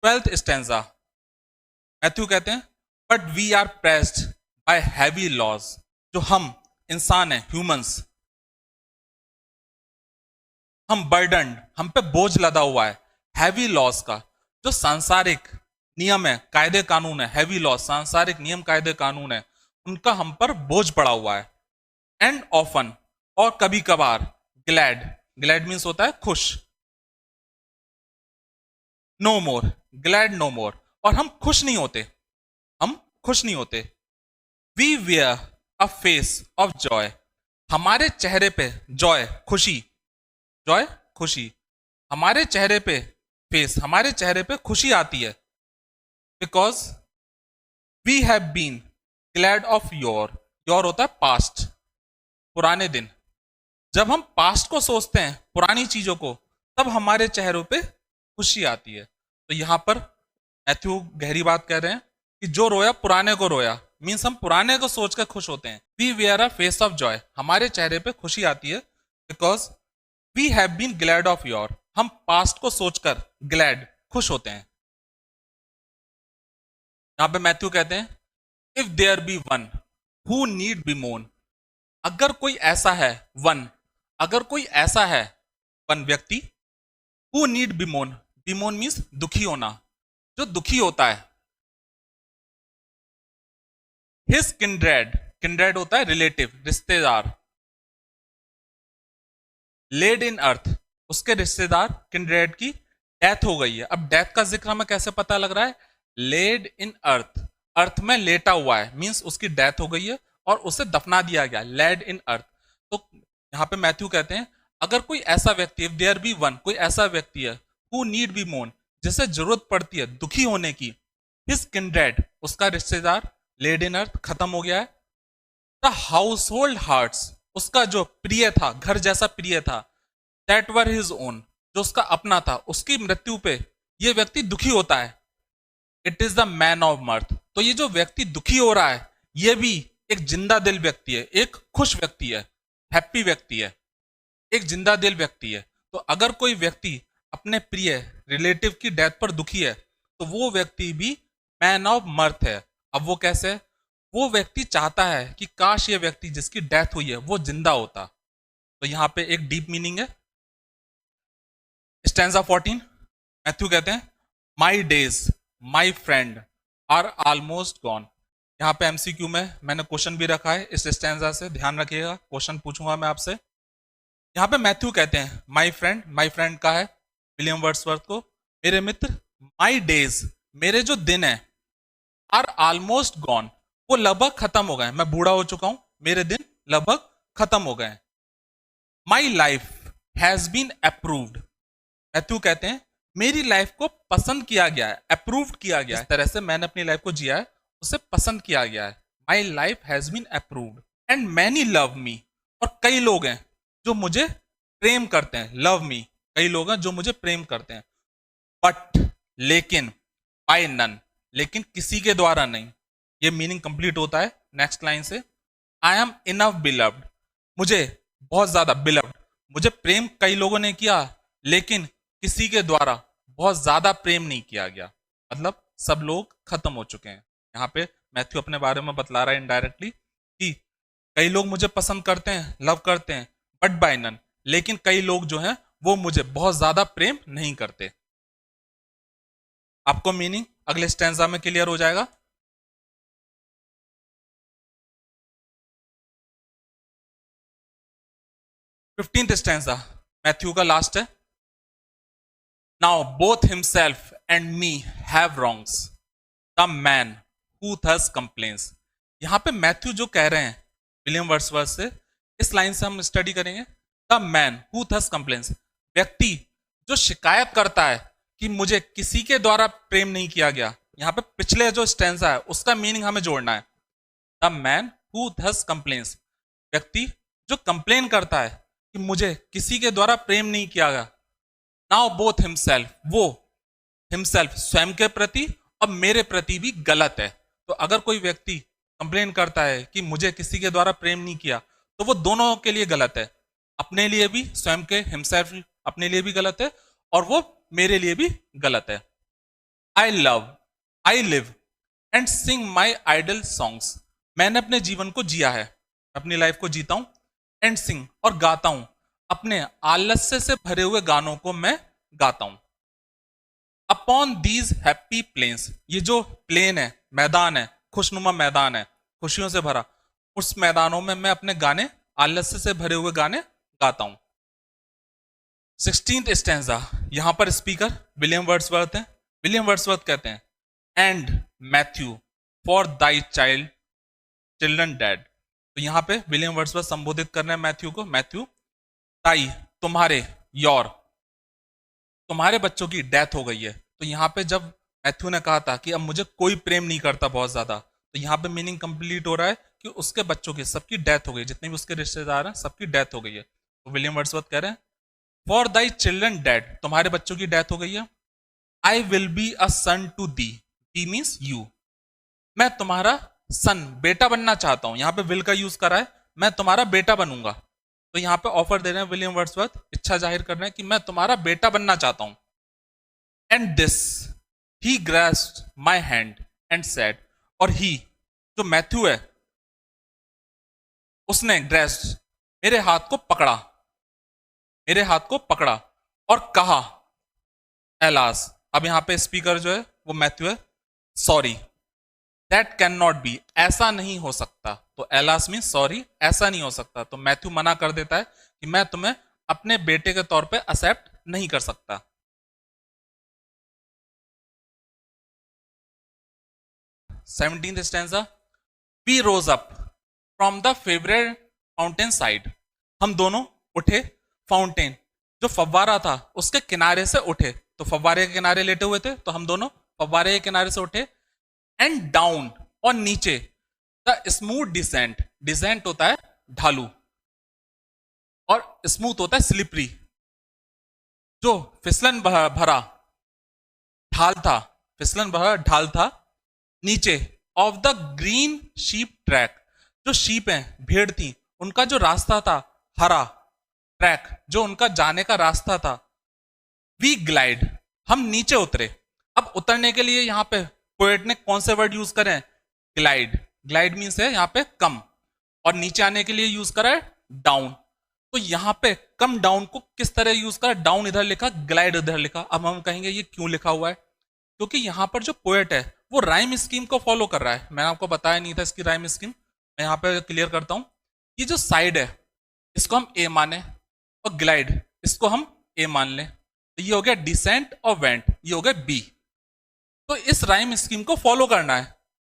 12th stanza, Matthew कहते हैं but we are pressed by heavy laws, जो हम इंसान हैं, ह्यूमंस, हम बर्डन, हम पे बोझ लदा हुआ है हैवी लॉज का, जो सांसारिक नियम है, कायदे कानून है, हैवी लॉज सांसारिक नियम कायदे कानून है, उनका हम पर बोझ पड़ा हुआ है। एंड ऑफन, और कभी कभार, ग्लैड, ग्लैड मीन्स होता है खुश, no more, glad no more, और हम खुश नहीं होते, हम खुश नहीं होते। We wear a face of joy, हमारे चेहरे पे जॉय, खुशी, जॉय खुशी, हमारे चेहरे पे फेस, हमारे चेहरे पे खुशी आती है। Because we have been glad of yore, yore होता है पास्ट, पुराने दिन, जब हम पास्ट को सोचते हैं, पुरानी चीजों को, तब हमारे चेहरों पे खुशी आती है। तो यहां पर मैथ्यू गहरी बात कह रहे हैं कि जो रोया पुराने को रोया, मीन्स हम पुराने को सोचकर खुश होते हैं। We wear a face of joy, हमारे चेहरे पे खुशी आती है। Because we have been glad of yore, हम पास्ट को सोचकर ग्लैड, खुश होते हैं। यहां पे मैथ्यू कहते हैं if there be one who need be moan, अगर कोई ऐसा है, वन, अगर कोई ऐसा है, वन व्यक्ति, हु नीड बिमोन, बिमोन मीन्स दुखी होना, जो दुखी होता है। हिज किंड्रेड, किंड्रेड होता है रिलेटिव, रिश्तेदार, लेड इन अर्थ, उसके रिश्तेदार किंड्रेड की डेथ हो गई है। अब डेथ का जिक्र हमें कैसे पता लग रहा है, लेड इन अर्थ, अर्थ में लेटा हुआ है, मीन्स उसकी डेथ हो गई है और उसे दफना दिया गया, लेड इन अर्थ। तो यहां पे मैथ्यू कहते हैं अगर कोई ऐसा व्यक्ति, इफ देयर बी वन, कोई ऐसा व्यक्ति है, हु नीड बी मोन, जिसे जरूरत पड़ती है दुखी होने की, हिज किंड्रेड, उसका रिश्तेदार, लेड इन अर्थ, खत्म हो गया है। द हाउस होल्ड हार्ट्स, उसका जो प्रिय था, घर जैसा प्रिय था, दैट वर हिज ओन, जो उसका अपना था, उसकी मृत्यु पे ये व्यक्ति दुखी होता है। It is the man of mirth, तो ये जो व्यक्ति दुखी हो रहा है, ये भी एक जिंदा दिल व्यक्ति है, एक खुश व्यक्ति है, हैप्पी व्यक्ति है, एक जिंदा दिल व्यक्ति है। तो अगर कोई व्यक्ति अपने प्रिय रिलेटिव की डेथ पर दुखी है, तो वो व्यक्ति भी मैन ऑफ मर्थ है। अब वो कैसे, वो व्यक्ति चाहता है कि काश ये व्यक्ति जिसकी डेथ हुई है वो जिंदा होता। तो यहां पे एक डीप मीनिंग है। स्टैंजा 14, मैथ्यू कहते हैं my days my friend are almost gone. यहां पे एमसीक्यू में मैंने क्वेश्चन भी रखा है, इस स्टैंजा से ध्यान रखिएगा, क्वेश्चन पूछूंगा मैं आपसे। यहां पे मैथ्यू कहते हैं माई फ्रेंड का है विलियम वर्ड्सवर्थ को, मेरे मित्र, माई डेज, मेरे जो दिन है, आर ऑलमोस्ट गॉन, वो लगभग खत्म हो गए, मैं बूढ़ा हो चुका हूं, मेरे दिन लगभग खत्म हो गए। My life has been approved, Matthew कहते हैं मेरी लाइफ को पसंद किया गया है, अप्रूव्ड किया गया है, इस तरह से मैंने अपनी लाइफ को जिया है, उसे पसंद किया गया है। My life has been approved and many love me, और कई लोग हैं जो मुझे प्रेम करते हैं, लव मी, कई लोग हैं जो मुझे प्रेम करते हैं। बट, लेकिन, बाय नन, लेकिन किसी के द्वारा नहीं। ये मीनिंग कंप्लीट होता है नेक्स्ट लाइन से, आई एम इनफ बिलव्ड, मुझे बहुत ज्यादा, बिलव्ड, मुझे प्रेम कई लोगों ने किया, लेकिन किसी के द्वारा बहुत ज्यादा प्रेम नहीं किया गया, मतलब सब लोग खत्म हो चुके हैं। यहाँ पे मैथ्यू अपने बारे में बतला रहा है इनडायरेक्टली कि कई लोग मुझे पसंद करते हैं, लव करते हैं, बट बाय नन, लेकिन कई लोग जो हैं वो मुझे बहुत ज्यादा प्रेम नहीं करते। आपको मीनिंग अगले स्टैंजा में क्लियर हो जाएगा। 15th स्टैंजा मैथ्यू का लास्ट है। Now both himself and me have wrongs, the man who thus complains. यहां पे मैथ्यू जो कह रहे हैं विलियम वर्ड्सवर्थ से, इस लाइन से हम स्टडी करेंगे। The man who thus complains, व्यक्ति जो शिकायत करता है कि मुझे किसी के द्वारा प्रेम नहीं किया गया, यहां पे पिछले जो स्टैंजा है उसका मीनिंग हमें जोड़ना है। The man who thus complains, व्यक्ति जो कंप्लेन करता है कि मुझे किसी के द्वारा प्रेम नहीं किया गया। नाउ बोथ हिमसेल्फ, वो हिमसेल्फ स्वयं के प्रति और मेरे प्रति भी गलत है। तो अगर कोई व्यक्ति कंप्लेन करता है कि मुझे किसी के द्वारा प्रेम नहीं किया, तो वो दोनों के लिए गलत है, अपने लिए भी, स्वयं के हिमसेल्फ अपने लिए भी गलत है, और वो मेरे लिए भी गलत है। I love, I live and sing my idle songs. मैंने अपने जीवन को जिया है, अपनी लाइफ को जीता हूं, एंड सिंग और गाता हूं, अपने आलस्य से भरे हुए गानों को मैं गाता हूं। अपॉन दीज हैप्पी प्लेन्स, ये जो प्लेन है, मैदान है, खुशनुमा मैदान है, खुशियों से भरा, उस मैदानों में मैं अपने गाने, आलस्य से भरे हुए गाने गाता हूं। 16th स्टैंजा, यहां पर स्पीकर विलियम वर्ड्सवर्थ है। विलियम वर्ड्सवर्थ कहते हैं, and Matthew for thy child children dead. तो यहां पे विलियम वर्ड्सवर्थ संबोधित कर रहे हैं मैथ्यू को। मैथ्यू, ताई तुम्हारे, योर तुम्हारे बच्चों की डेथ हो गई है। तो यहां पे जब मैथ्यू ने कहा था कि अब मुझे कोई प्रेम नहीं करता बहुत ज्यादा, तो यहां पे मीनिंग कंप्लीट हो रहा है कि उसके बच्चों की सबकी डेथ हो गई, जितने भी उसके रिश्तेदार हैं सबकी डेथ हो गई है। तो विलियम वर्ड्सवर्थ कह रहे हैं, फॉर दाई चिल्ड्रन डेड, तुम्हारे बच्चों की डेथ हो गई है। I will be a son to thee, thee means you, मैं तुम्हारा सन, बेटा बनना चाहता हूं। यहां पे विल का यूज करा है, मैं तुम्हारा बेटा बनूंगा। तो यहां पे ऑफर दे रहे हैं विलियम वर्ड्सवर्थ, इच्छा जाहिर कर रहे हैं कि मैं तुम्हारा बेटा बनना चाहता हूं। And this he grasped my hand and said, और ही जो मैथ्यू है उसने ग्रास्प्ड मेरे हाथ को पकड़ा, मेरे हाथ को पकड़ा और कहा, एलास, अब यहां पे स्पीकर जो है वो मैथ्यू है, sorry, that can not be, ऐसा नहीं हो सकता। तो एलास मीन सॉरी, ऐसा नहीं हो सकता। तो मैथ्यू मना कर देता है कि मैं तुम्हें अपने बेटे के तौर पे एक्सेप्ट नहीं कर सकता। 17th stanza, we rose up from the favourite fountain side, हम दोनों उठे, फाउंटेन जो फव्वारा था उसके किनारे से उठे। तो फव्वारे के किनारे लेटे हुए थे, तो हम दोनों फव्वारे के किनारे से उठे। एंड डाउन, और नीचे, द स्मूथ डिसेंट, डिसेंट होता है ढालू और स्मूथ होता है स्लिपरी, जो फिसलन भरा ढाल था, फिसलन भरा ढाल था नीचे, of the green sheep track, जो शीप है, भेड़ थी, उनका जो रास्ता था हरा, ट्रैक जो उनका जाने का रास्ता था। वी ग्लाइड, हम नीचे उतरे। अब उतरने के लिए यहां पे पोएट ने कौन से वर्ड यूज करे हैं, ग्लाइड, ग्लाइड मीन्स है यहां पे कम, और नीचे आने के लिए यूज करा है डाउन। तो यहां पे कम डाउन को किस तरह यूज करा, डाउन इधर लिखा, ग्लाइड इधर लिखा। अब हम कहेंगे ये क्यों लिखा हुआ है, क्योंकि यहां पर जो पोएट है वो राइम स्कीम को फॉलो कर रहा है। मैंने आपको बताया नहीं था इसकी राइम स्कीम, मैं यहां पे क्लियर करता हूं। ये जो साइड है इसको हम ए माने, और ग्लाइड इसको हम ए मान लें, तो ये हो गया डिसेंट और वेंट, ये हो गया बी। तो इस राइम स्कीम को फॉलो करना है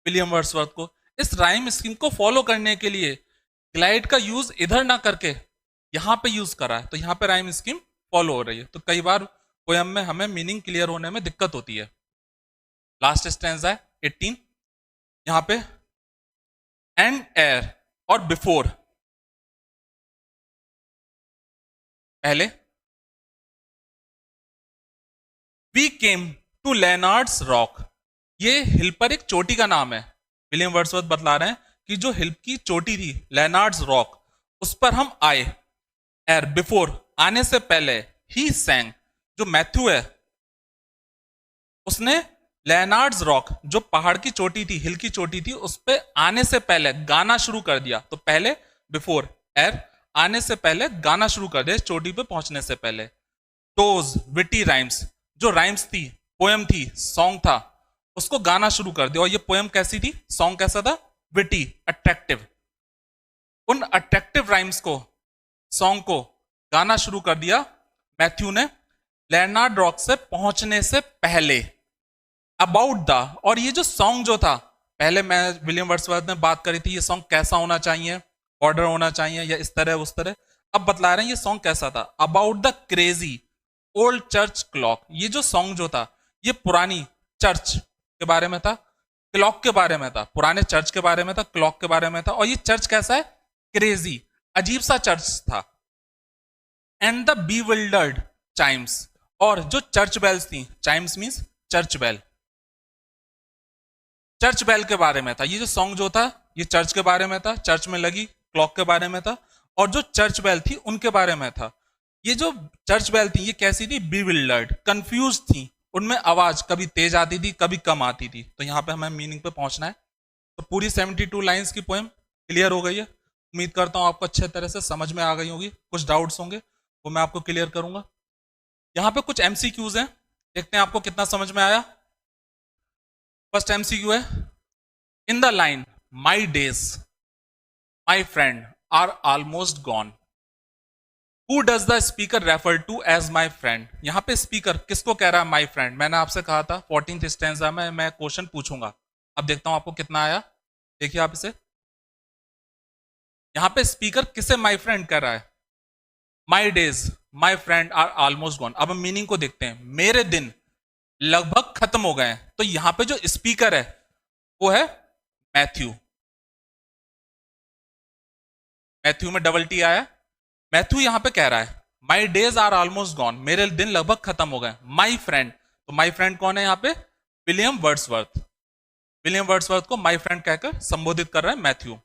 विलियम वर्ड्सवर्थ को। इस राइम स्कीम को फॉलो करने के लिए ग्लाइड का यूज इधर ना करके यहां पे यूज करा है, तो यहां पे राइम स्कीम फॉलो हो रही है। तो कई बार पोयम में हमें मीनिंग क्लियर होने में दिक्कत होती है। लास्ट स्टैंजा है 18, यहां पे एंड एयर और बिफोर, पहले, वी केम टू लेनार्ड्स रॉक, ये हिल पर एक चोटी का नाम है। विलियम वर्ड्सवर्थ बतला रहे हैं कि जो हिल की चोटी थी लेनार्ड्स रॉक, उस पर हम आए। एर बिफोर, आने से पहले, ही सैंग, जो मैथ्यू है उसने लेनार्ड्स रॉक, जो पहाड़ की चोटी थी, हिल की चोटी थी, उस पे आने से पहले गाना शुरू कर दिया। तो पहले बिफोर, एर आने से पहले गाना शुरू कर दिया, चोटी पे पहुंचने से पहले। टोज विटी राइम्स, जो राइम्स थी, पोएम थी, सॉन्ग था, उसको गाना शुरू कर दिया। और ये पोएम कैसी थी, सॉन्ग कैसा था, विटी, अट्रैक्टिव। उन अट्रैक्टिव राइम्स को, सॉन्ग को गाना शुरू कर दिया मैथ्यू ने लेनार्ड रॉक से पहुंचने से पहले। अबाउट द, और ये जो सॉन्ग जो था, पहले मैं विलियम वर्ड्सवर्थ ने बात करी थी ये सॉन्ग कैसा होना चाहिए, ऑर्डर होना चाहिए या इस तरह उस तरह, अब बतला रहे हैं ये सॉन्ग कैसा था। About the crazy old church clock, ये जो सॉन्ग जो था ये पुरानी चर्च के बारे में था, क्लॉक के बारे में था, पुराने चर्च के बारे में था, क्लॉक के बारे में था। और ये चर्च कैसा है, क्रेजी, अजीब सा चर्च था। एंड द बीविल्डर्ड चाइम्स, और जो चर्च बेल्स थी, chimes means church bell, church bell के बारे में था। ये जो सॉन्ग जो था ये चर्च के बारे में था, चर्च में लगी क्लॉक के बारे में था, और जो चर्च बेल थी उनके बारे में था। ये जो चर्च बेल थी ये कैसी थी, बीविल्डर्ड, कंफ्यूज थी, उनमें आवाज कभी तेज आती थी, कभी कम आती थी। तो यहाँ पे हमें मीनिंग पे पहुंचना है। तो पूरी 72 लाइंस की पोएम क्लियर हो गई है। उम्मीद करता हूँ आपको अच्छे तरह से समझ में आ गई होगी। कुछ डाउट्स होंगे वो मैं आपको क्लियर करूंगा। यहाँ पे कुछ एमसीक्यूज हैं, देखते हैं आपको कितना समझ में आया। फर्स्ट एमसीक्यू है, in the line my days my friend are almost gone, who does the speaker refer to as my friend. यहाँ पे स्पीकर किसको कह रहा है, माई फ्रेंड। मैंने आपसे कहा था 14th स्टैंजा में मैं क्वेश्चन पूछूंगा। अब देखता हूं आपको कितना आया। देखिए आप इसे, यहाँ पे स्पीकर किसे माई फ्रेंड कह रहा है, my days my friend are almost gone. अब हम मीनिंग को देखते हैं, मेरे दिन लगभग खत्म हो गए हैं। तो यहां पे जो स्पीकर है वो है मैथ्यू। मैथ्यू में डबल टी आया। मैथ्यू यहां पे कह रहा है my days are almost gone, मेरे दिन लगभग खत्म हो गए। माई फ्रेंड, तो माई फ्रेंड कौन है यहाँ पे, विलियम वर्ड्सवर्थ। विलियम वर्ड्सवर्थ को माई फ्रेंड कहकर संबोधित कर रहा है मैथ्यू।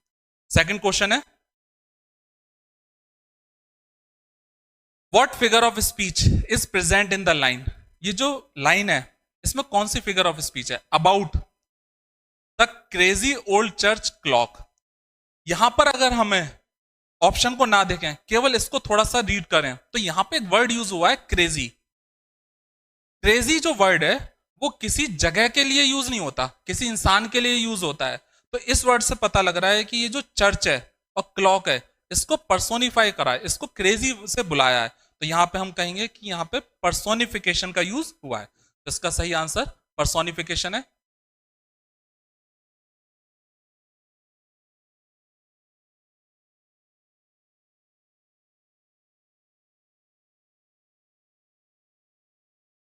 सेकंड क्वेश्चन है, what figure of speech is present in the line. ये जो लाइन है इसमें कौन सी फिगर ऑफ स्पीच है, about the crazy old church clock. यहां पर अगर हमें ऑप्शन को ना देखें, केवल इसको थोड़ा सा रीड करें, तो यहां पे एक वर्ड यूज हुआ है क्रेजी। क्रेजी जो वर्ड है वो किसी जगह के लिए यूज नहीं होता, किसी इंसान के लिए यूज होता है। तो इस वर्ड से पता लग रहा है कि ये जो चर्च है और क्लॉक है इसको पर्सोनिफाई करा है, इसको क्रेजी से बुलाया है। तो यहां पे हम कहेंगे कि यहां पे पर्सोनिफिकेशन का यूज हुआ है। तो इसका सही आंसर पर्सोनिफिकेशन है।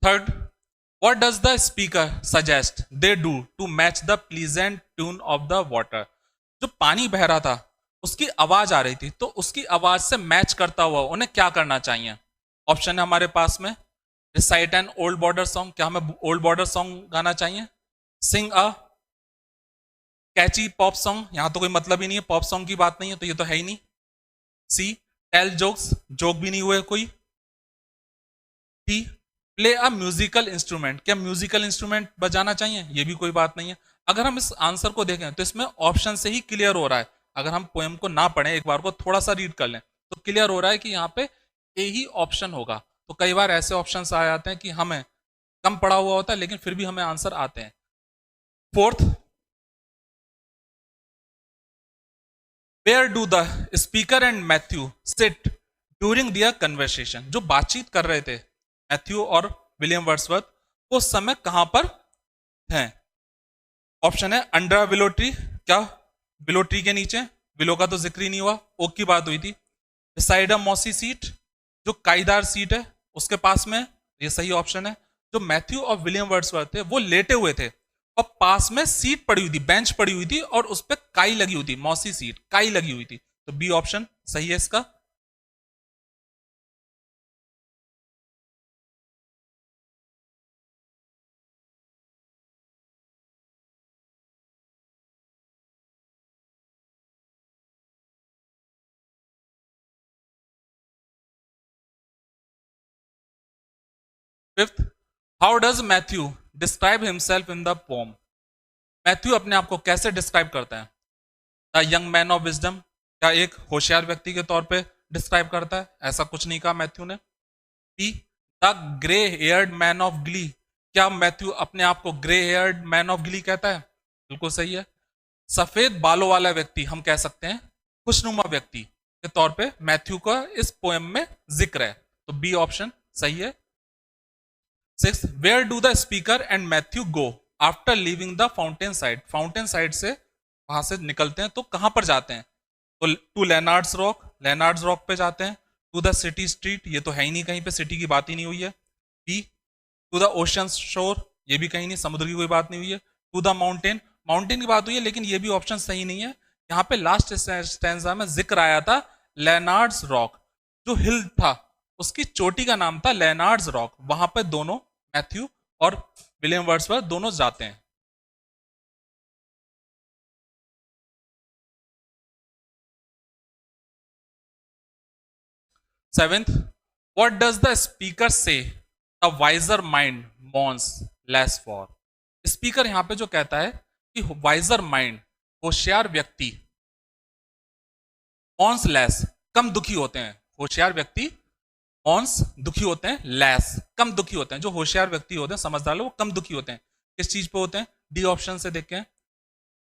Third, what does the speaker suggest they do to match the pleasant tune of the water। जो पानी बह रहा था उसकी आवाज आ रही थी, तो उसकी आवाज से मैच करता हुआ उन्हें क्या करना चाहिए। ऑप्शन है हमारे पास में, recite an old border song, क्या हमें ओल्ड बॉर्डर सॉन्ग गाना चाहिए, सिंग अ कैची पॉप सॉन्ग, यहां तो कोई मतलब ही नहीं है, पॉप सॉन्ग की बात नहीं है तो ये तो है ही नहीं। सी, टेल जोक्स, जोक भी नहीं हुए कोई। D, play a musical instrument, क्या म्यूजिकल इंस्ट्रूमेंट बजाना चाहिए, ये भी कोई बात नहीं है। अगर हम इस आंसर को देखें तो इसमें ऑप्शन से ही क्लियर हो रहा है, अगर हम पोएम को ना पढ़ें एक बार को थोड़ा सा रीड कर लें तो क्लियर हो रहा है कि यहाँ पे ए ही ऑप्शन होगा। तो कई बार ऐसे ऑप्शन आ जाते हैं कि हमें कम पढ़ा हुआ होता है लेकिन फिर भी हमें आंसर आते हैं। Fourth, where do the speaker and Matthew sit during their conversation. जो बातचीत कर रहे थे मैथ्यू और विलियम वर्ड्सवर्थ, उस समय कहां पर हैं। ऑप्शन है अंडर विलो ट्री, क्या विलो ट्री के नीचे, विलो का तो जिक्र ही नहीं हुआ, ओक की बात हुई थी। साइड अ मॉसी सीट, जो काईदार सीट है उसके पास में, ये सही ऑप्शन है। जो मैथ्यू और विलियम वर्ड्सवर्थ थे वो लेटे हुए थे और पास में सीट पड़ी हुई थी, बेंच पड़ी हुई थी और उस पर काई लगी हुई थी, मॉसी सीट काई लगी हुई थी। तो बी ऑप्शन सही है इसका। Fifth, how does Matthew describe himself in the pome. Matthew अपने आप को कैसे डिस्क्राइब करता है, the young man of wisdom, क्या एक होशियार व्यक्ति के तौर पे डिस्क्राइब करता है, ऐसा कुछ नहीं कहा मैथ्यू ने। B, the grey haired man of glee, क्या मैथ्यू अपने आप को grey haired man of glee कहता है, बिल्कुल सही है। सफेद बालों वाला व्यक्ति हम कह सकते हैं खुशनुमा व्यक्ति के तौर पे मैथ्यू का इस पोएम में जिक्र है। तो बी ऑप्शन सही है। Six, where do the speaker and Matthew go after leaving the fountain side. Fountain side से वहां से निकलते हैं तो कहां पर जाते हैं, तो टू लेनार्ड्स रॉक, लेनार्ड्स रॉक पे जाते हैं। टू द सिटी स्ट्रीट, ये तो है ही नहीं, कहीं पे सिटी की बात ही नहीं हुई है। बी, टू द ओशन शोर, ये भी कहीं नहीं, समुद्र की कोई बात नहीं हुई है। टू द माउंटेन, माउंटेन की बात हुई है लेकिन ये भी ऑप्शन सही नहीं है। यहाँ पे लास्ट स्टैंजा में जिक्र आया था लेनार्ड्स रॉक, जो हिल था उसकी चोटी का नाम था लेनार्ड्स रॉक, वहां पे दोनों मैथ्यू और विलियम वर्ड्सवर्थ दोनों जाते हैं। Seventh, what does the speaker say a wiser mind mourns less for. Speaker यहां पे जो कहता है कि वाइजर माइंड, होशियार व्यक्ति, मॉन्स लेस, कम दुखी होते हैं। होशियार व्यक्ति मॉन्स दुखी होते हैं, लेस कम दुखी होते हैं। जो होशियार व्यक्ति होते हैं, समझदार लोग, वो कम दुखी होते हैं। किस चीज पे होते हैं? डी ऑप्शन से देखें,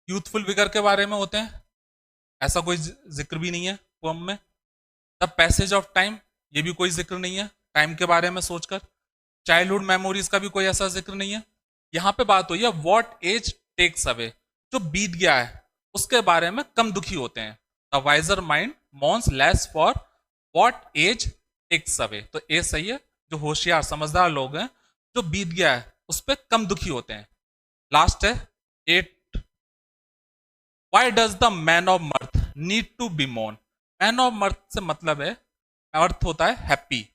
यूथफुल विगर के बारे में होते हैं, ऐसा कोई जिक्र भी नहीं है पोएम में। द पैसेज ऑफ टाइम, ये भी कोई जिक्र नहीं है टाइम के बारे में सोचकर। चाइल्डहुड मेमोरीज का भी कोई ऐसा जिक्र नहीं है। यहां पे बात हुई है व्हाट एज टेक्स अवे, जो बीत गया है उसके बारे में कम दुखी होते हैं। The wiser mind mourns less for what age takes away, तो ए सही है। जो होशियार समझदार लोग हैं, जो बीत गया है उस पर कम दुखी होते हैं। लास्ट है 8, why does the man of mirth need to be mourn. Man of mirth से मतलब है, अर्थ होता है हैप्पी,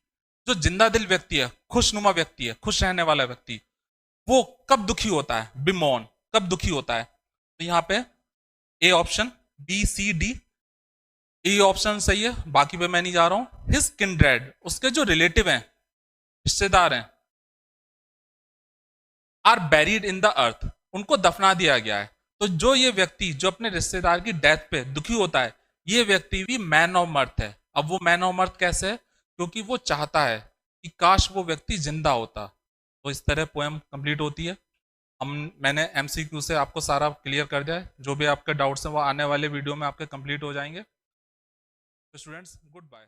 जो जिंदा दिल व्यक्ति है, खुशनुमा व्यक्ति है, खुश रहने वाला व्यक्ति, वो कब दुखी होता है? बिमोन, कब दुखी होता है? तो यहां पे A option, B C D, A option सही है, बाकी पे मैं नहीं जा रहा हूं। हिज किंड्रेड, उसके जो रिलेटिव हैं, रिश्तेदार हैं, are buried in the earth, उनको दफना दिया गया है। तो जो ये व्यक्ति जो अपने रिश्तेदार की डेथ पे दुखी होता है, ये व्यक्ति भी मैन ऑफ मर्थ है। अब वो मैन ऑफ मर्थ कैसे है? क्योंकि वो चाहता है कि काश वो व्यक्ति जिंदा होता। तो इस तरह पोएम कंप्लीट होती है। मैंने एमसीक्यू से आपको सारा क्लियर कर दिया है। जो भी आपके डाउट्स हैं वो आने वाले वीडियो में आपके कंप्लीट हो जाएंगे। तो स्टूडेंट्स, गुड बाय।